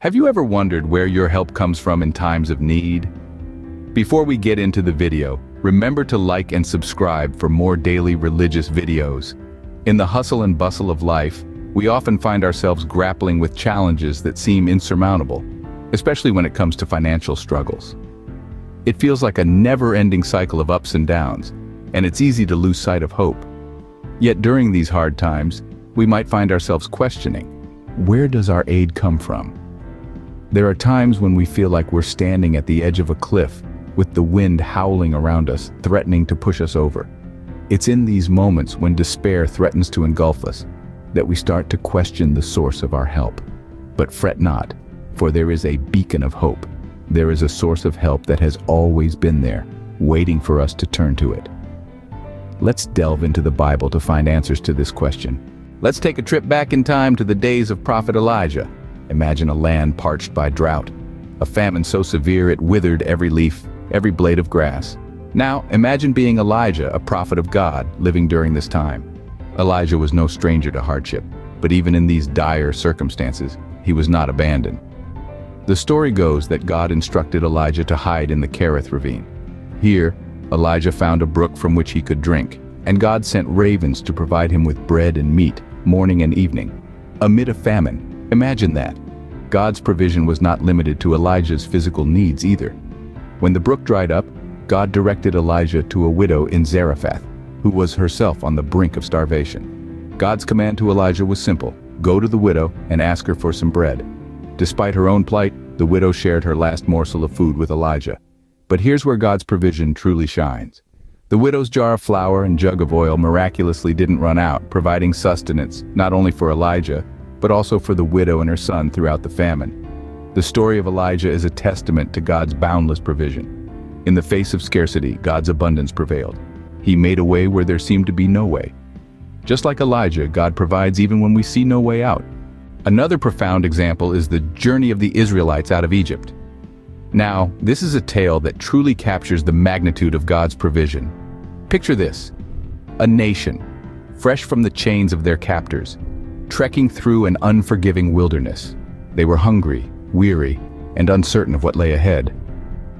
Have you ever wondered where your help comes from in times of need? Before we get into the video, remember to like and subscribe for more daily religious videos. In the hustle and bustle of life, we often find ourselves grappling with challenges that seem insurmountable, especially when it comes to financial struggles. It feels like a never-ending cycle of ups and downs, and it's easy to lose sight of hope. Yet during these hard times, we might find ourselves questioning, where does our aid come from? There are times when we feel like we're standing at the edge of a cliff, with the wind howling around us, threatening to push us over. It's in these moments when despair threatens to engulf us, that we start to question the source of our help. But fret not, for there is a beacon of hope. There is a source of help that has always been there, waiting for us to turn to it. Let's delve into the Bible to find answers to this question. Let's take a trip back in time to the days of Prophet Elijah. Imagine a land parched by drought, a famine so severe it withered every leaf, every blade of grass. Now, imagine being Elijah, a prophet of God, living during this time. Elijah was no stranger to hardship, but even in these dire circumstances, he was not abandoned. The story goes that God instructed Elijah to hide in the Kerith ravine. Here, Elijah found a brook from which he could drink, and God sent ravens to provide him with bread and meat, morning and evening. Amid a famine, imagine that. God's provision was not limited to Elijah's physical needs either. When the brook dried up, God directed Elijah to a widow in Zarephath, who was herself on the brink of starvation. God's command to Elijah was simple: go to the widow and ask her for some bread. Despite her own plight, the widow shared her last morsel of food with Elijah. But here's where God's provision truly shines. The widow's jar of flour and jug of oil miraculously didn't run out, providing sustenance not only for Elijah, but also for the widow and her son throughout the famine. The story of Elijah is a testament to God's boundless provision. In the face of scarcity, God's abundance prevailed. He made a way where there seemed to be no way. Just like Elijah, God provides even when we see no way out. Another profound example is the journey of the Israelites out of Egypt. Now, this is a tale that truly captures the magnitude of God's provision. Picture this: a nation, fresh from the chains of their captors, trekking through an unforgiving wilderness. They were hungry, weary, and uncertain of what lay ahead.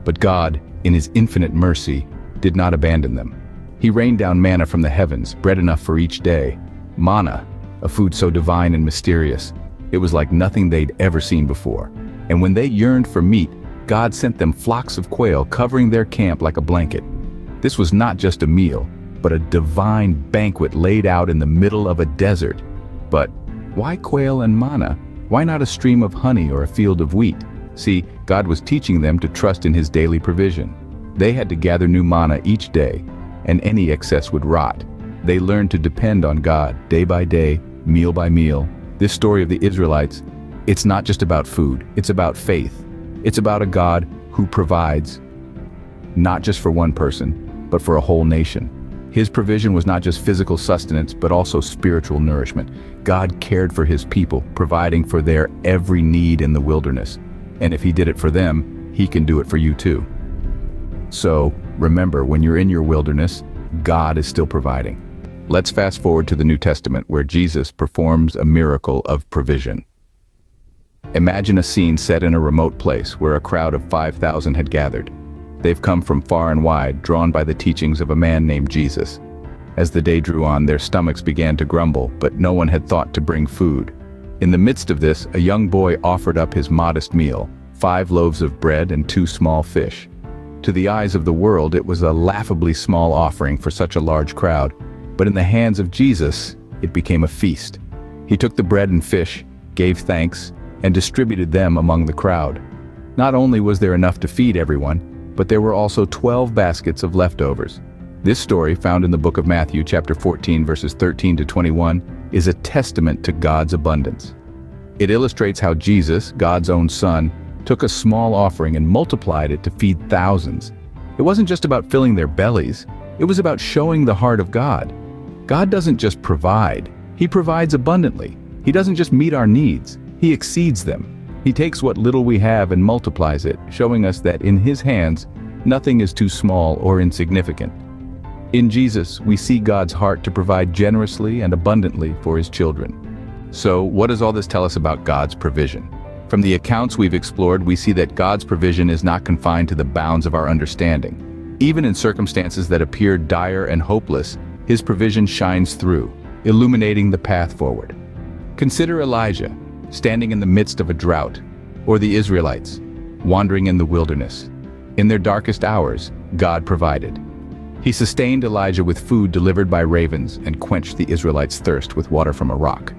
But God, in His infinite mercy, did not abandon them. He rained down manna from the heavens, bread enough for each day. Manna, a food so divine and mysterious, it was like nothing they'd ever seen before. And when they yearned for meat, God sent them flocks of quail covering their camp like a blanket. This was not just a meal, but a divine banquet laid out in the middle of a desert. But why quail and manna? Why not a stream of honey or a field of wheat? See, God was teaching them to trust in His daily provision. They had to gather new manna each day, and any excess would rot. They learned to depend on God day by day, meal by meal. This story of the Israelites, it's not just about food, it's about faith. It's about a God who provides, not just for one person, but for a whole nation. His provision was not just physical sustenance, but also spiritual nourishment. God cared for His people, providing for their every need in the wilderness. And if He did it for them, He can do it for you too. So, remember, when you're in your wilderness, God is still providing. Let's fast forward to the New Testament, where Jesus performs a miracle of provision. Imagine a scene set in a remote place where a crowd of 5,000 had gathered. They've come from far and wide, drawn by the teachings of a man named Jesus. As the day drew on, their stomachs began to grumble, but no one had thought to bring food. In the midst of this, a young boy offered up his modest meal, 5 loaves of bread and 2 small fish. To the eyes of the world, it was a laughably small offering for such a large crowd, but in the hands of Jesus, it became a feast. He took the bread and fish, gave thanks, and distributed them among the crowd. Not only was there enough to feed everyone, but there were also 12 baskets of leftovers. This story, found in the book of Matthew, chapter 14, verses 13 to 21, is a testament to God's abundance. It illustrates how Jesus, God's own Son, took a small offering and multiplied it to feed thousands. It wasn't just about filling their bellies, it was about showing the heart of God. God doesn't just provide, He provides abundantly. He doesn't just meet our needs, He exceeds them. He takes what little we have and multiplies it, showing us that in His hands, nothing is too small or insignificant. In Jesus, we see God's heart to provide generously and abundantly for His children. So, what does all this tell us about God's provision? From the accounts we've explored, we see that God's provision is not confined to the bounds of our understanding. Even in circumstances that appear dire and hopeless, His provision shines through, illuminating the path forward. Consider Elijah, standing in the midst of a drought, or the Israelites, wandering in the wilderness. In their darkest hours, God provided. He sustained Elijah with food delivered by ravens and quenched the Israelites' thirst with water from a rock.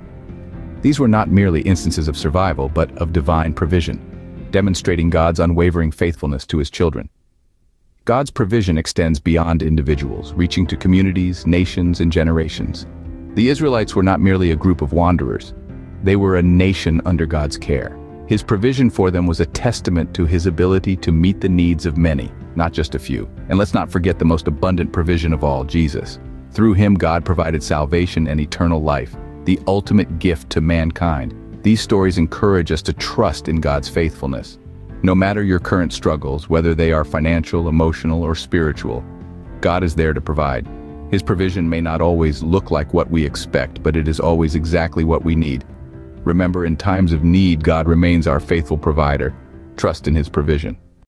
These were not merely instances of survival, but of divine provision, demonstrating God's unwavering faithfulness to His children. God's provision extends beyond individuals, reaching to communities, nations, and generations. The Israelites were not merely a group of wanderers. They were a nation under God's care. His provision for them was a testament to His ability to meet the needs of many, not just a few. And let's not forget the most abundant provision of all, Jesus. Through Him, God provided salvation and eternal life, the ultimate gift to mankind. These stories encourage us to trust in God's faithfulness. No matter your current struggles, whether they are financial, emotional, or spiritual, God is there to provide. His provision may not always look like what we expect, but it is always exactly what we need. Remember, in times of need, God remains our faithful provider. Trust in His provision.